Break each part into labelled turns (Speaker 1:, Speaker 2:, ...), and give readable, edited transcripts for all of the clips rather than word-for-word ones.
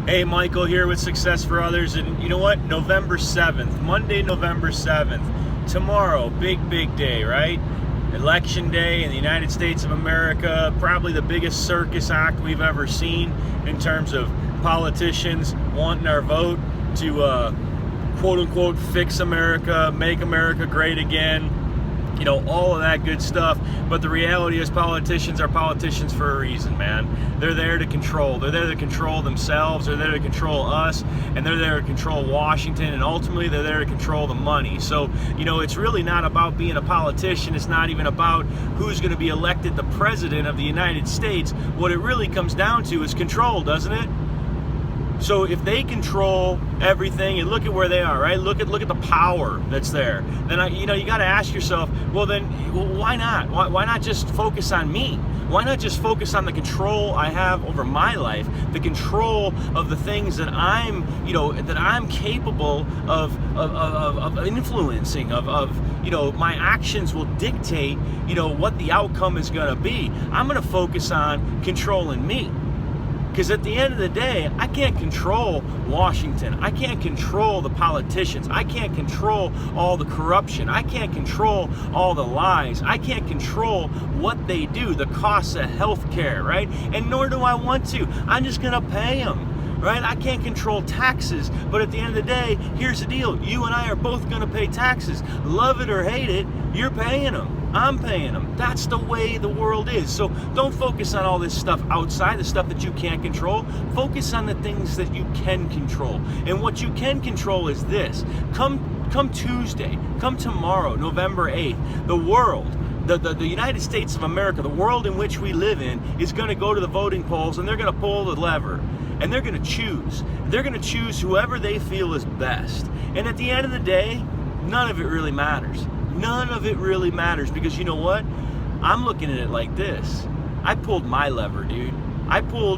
Speaker 1: Hey, Michael here with Success for Others, and you know what? November 7th, Monday, November 7th, tomorrow, big day, right? Election day in the United States of America, probably the biggest circus act we've ever seen in terms of politicians wanting our vote to quote-unquote fix America, make America great again, you know, all of that good stuff. But the reality is politicians are politicians for a reason, man. They're there to control. They're there to control themselves. They're there to control us. And they're there to control Washington. And ultimately, they're there to control the money. So, you know, it's really not about being a politician. It's not even about who's going to be elected the president of the United States. What it really comes down to is control, doesn't it? So if they control everything, and look at where they are, right? Look at the power that's there. Then you got to ask yourself, well, why not? Why not just focus on me? Why not just focus on the control I have over my life, the control of the things that I'm capable of influencing, of my actions will dictate, what the outcome is going to be. I'm going to focus on controlling me. Because at the end of the day, I can't control Washington. I can't control the politicians. I can't control all the corruption. I can't control all the lies. I can't control what they do, the costs of health care, right? And nor do I want to. I'm just going to pay them, right? I can't control taxes. But at the end of the day, here's the deal. You and I are both going to pay taxes. Love it or hate it, you're paying them. I'm paying them. That's the way the world is. So don't focus on all this stuff outside, the stuff that you can't control. Focus on the things that you can control. And what you can control is this. Come Tuesday, come tomorrow, November 8th, the world, the United States of America, the world in which we live in, is going to go to the voting polls, and they're going to pull the lever. And they're going to choose. They're going to choose whoever they feel is best. And at the end of the day, none of it really matters. None of it really matters, because you know what? I'm looking at it like this. I pulled my lever, dude.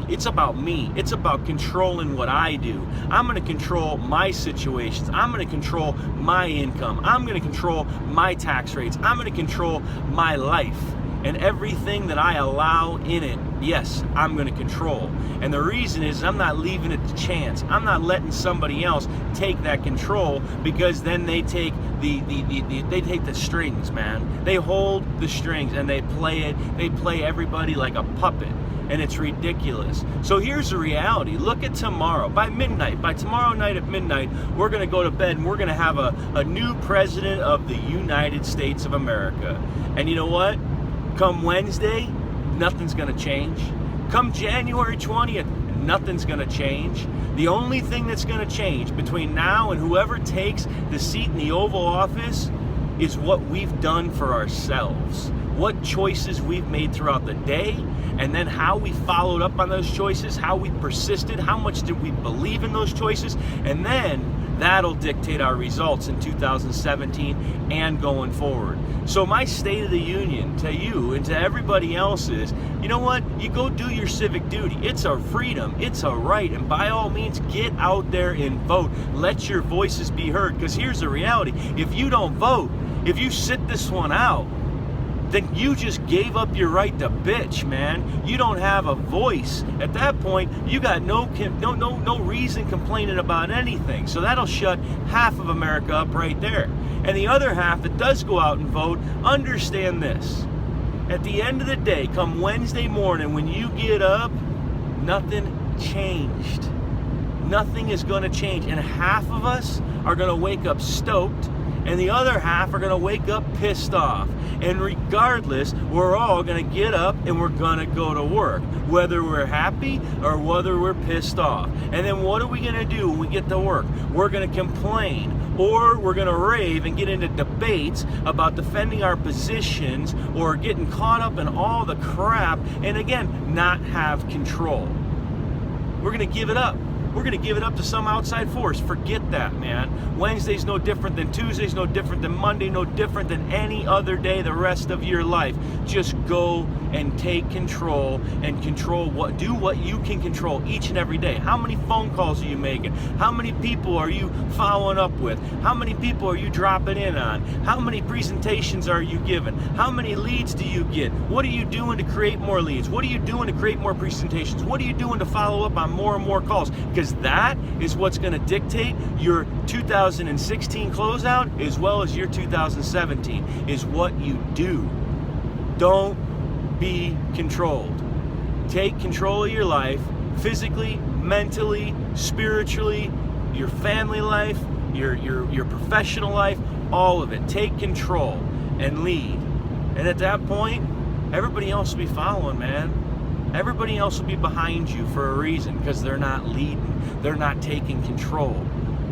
Speaker 1: It's about me. It's about controlling what I do. I'm going to control my situations. I'm going to control my income. I'm going to control my tax rates. I'm going to control my life. And everything that I allow in it, yes, I'm going to control. And the reason is I'm not leaving it to chance. I'm not letting somebody else take that control, because then they take they take the strings, man. They hold the strings and they play it. They play everybody like a puppet. And it's ridiculous. So here's the reality. Look at tomorrow. By tomorrow night at midnight, we're going to go to bed and we're going to have a new president of the United States of America. And you know what? Come Wednesday, nothing's going to change. Come January 20th, nothing's going to change. The only thing that's going to change between now and whoever takes the seat in the Oval Office is what we've done for ourselves. What choices we've made throughout the day, and then how we followed up on those choices, how we persisted, how much did we believe in those choices, and then that'll dictate our results in 2017 and going forward. So my State of the Union to you and to everybody else is, you know what? You go do your civic duty. It's a freedom. It's a right. And by all means, get out there and vote. Let your voices be heard. Because here's the reality. If you don't vote, if you sit this one out, then you just gave up your right to bitch, man. You don't have a voice. At that point, you got no reason complaining about anything. So that'll shut half of America up right there. And the other half that does go out and vote, understand this. At the end of the day, come Wednesday morning, when you get up, nothing changed. Nothing is going to change. And half of us are going to wake up stoked, and the other half are going to wake up pissed off. And regardless, we're all going to get up and we're going to go to work, whether we're happy or whether we're pissed off. And then what are we going to do when we get to work? We're going to complain, or we're going to rave and get into debates about defending our positions, or getting caught up in all the crap, and again, not have control. We're going to give it up. We're going to give it up to some outside force. Forget that, man. Wednesday's no different than Tuesday's no different than Monday, no different than any other day the rest of your life. Just go and take control and do what you can control each and every day. How many phone calls are you making? How many people are you following up with? How many people are you dropping in on? How many presentations are you giving? How many leads do you get? What are you doing to create more leads? What are you doing to create more presentations? What are you doing to follow up on more and more calls? Because because that is what's going to dictate your 2016 closeout as well as your 2017, is what you do. Don't be controlled. Take control of your life, physically, mentally, spiritually, your family life, your professional life, all of it. Take control and lead. And at that point, everybody else will be following, man. Everybody else will be behind you for a reason, because they're not leading. They're not taking control.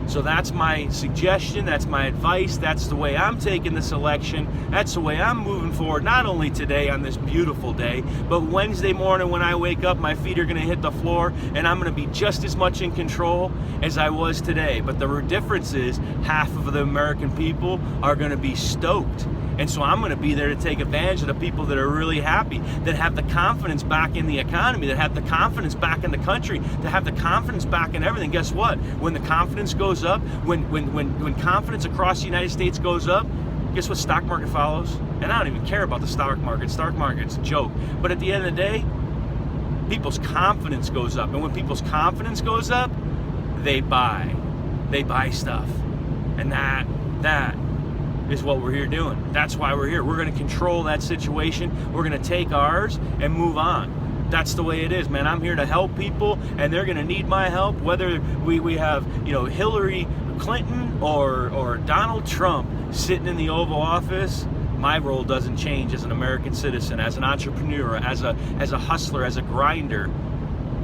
Speaker 1: So that's my suggestion, that's my advice, that's the way I'm taking this election, that's the way I'm moving forward, not only today on this beautiful day, but Wednesday morning when I wake up, my feet are going to hit the floor, and I'm going to be just as much in control as I was today. But the difference is, half of the American people are going to be stoked. And so I'm going to be there to take advantage of the people that are really happy, that have the confidence back in the economy, that have the confidence back in the country, that have the confidence back in everything. Guess what? When the confidence goes up, when confidence across the United States goes up, guess what stock market follows? And I don't even care about the stock market. Stock market's a joke. But at the end of the day, people's confidence goes up. And when people's confidence goes up, they buy. They buy stuff. And that is what we're here doing. That's why we're here. We're going to control that situation. We're going to take ours and move on. That's the way it is, man. I'm here to help people, and they're going to need my help, whether we have, Hillary Clinton or Donald Trump sitting in the Oval Office. My role doesn't change as an American citizen, as an entrepreneur, as a hustler, as a grinder.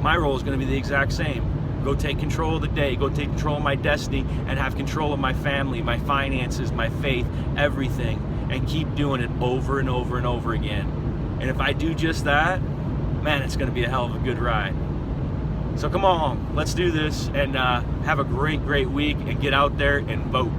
Speaker 1: My role is going to be the exact same. Go take control of the day, go take control of my destiny, and have control of my family, my finances, my faith, everything, and keep doing it over and over and over again. And if I do just that, man, it's going to be a hell of a good ride. So come on, let's do this, and have a great, great week, and get out there and vote.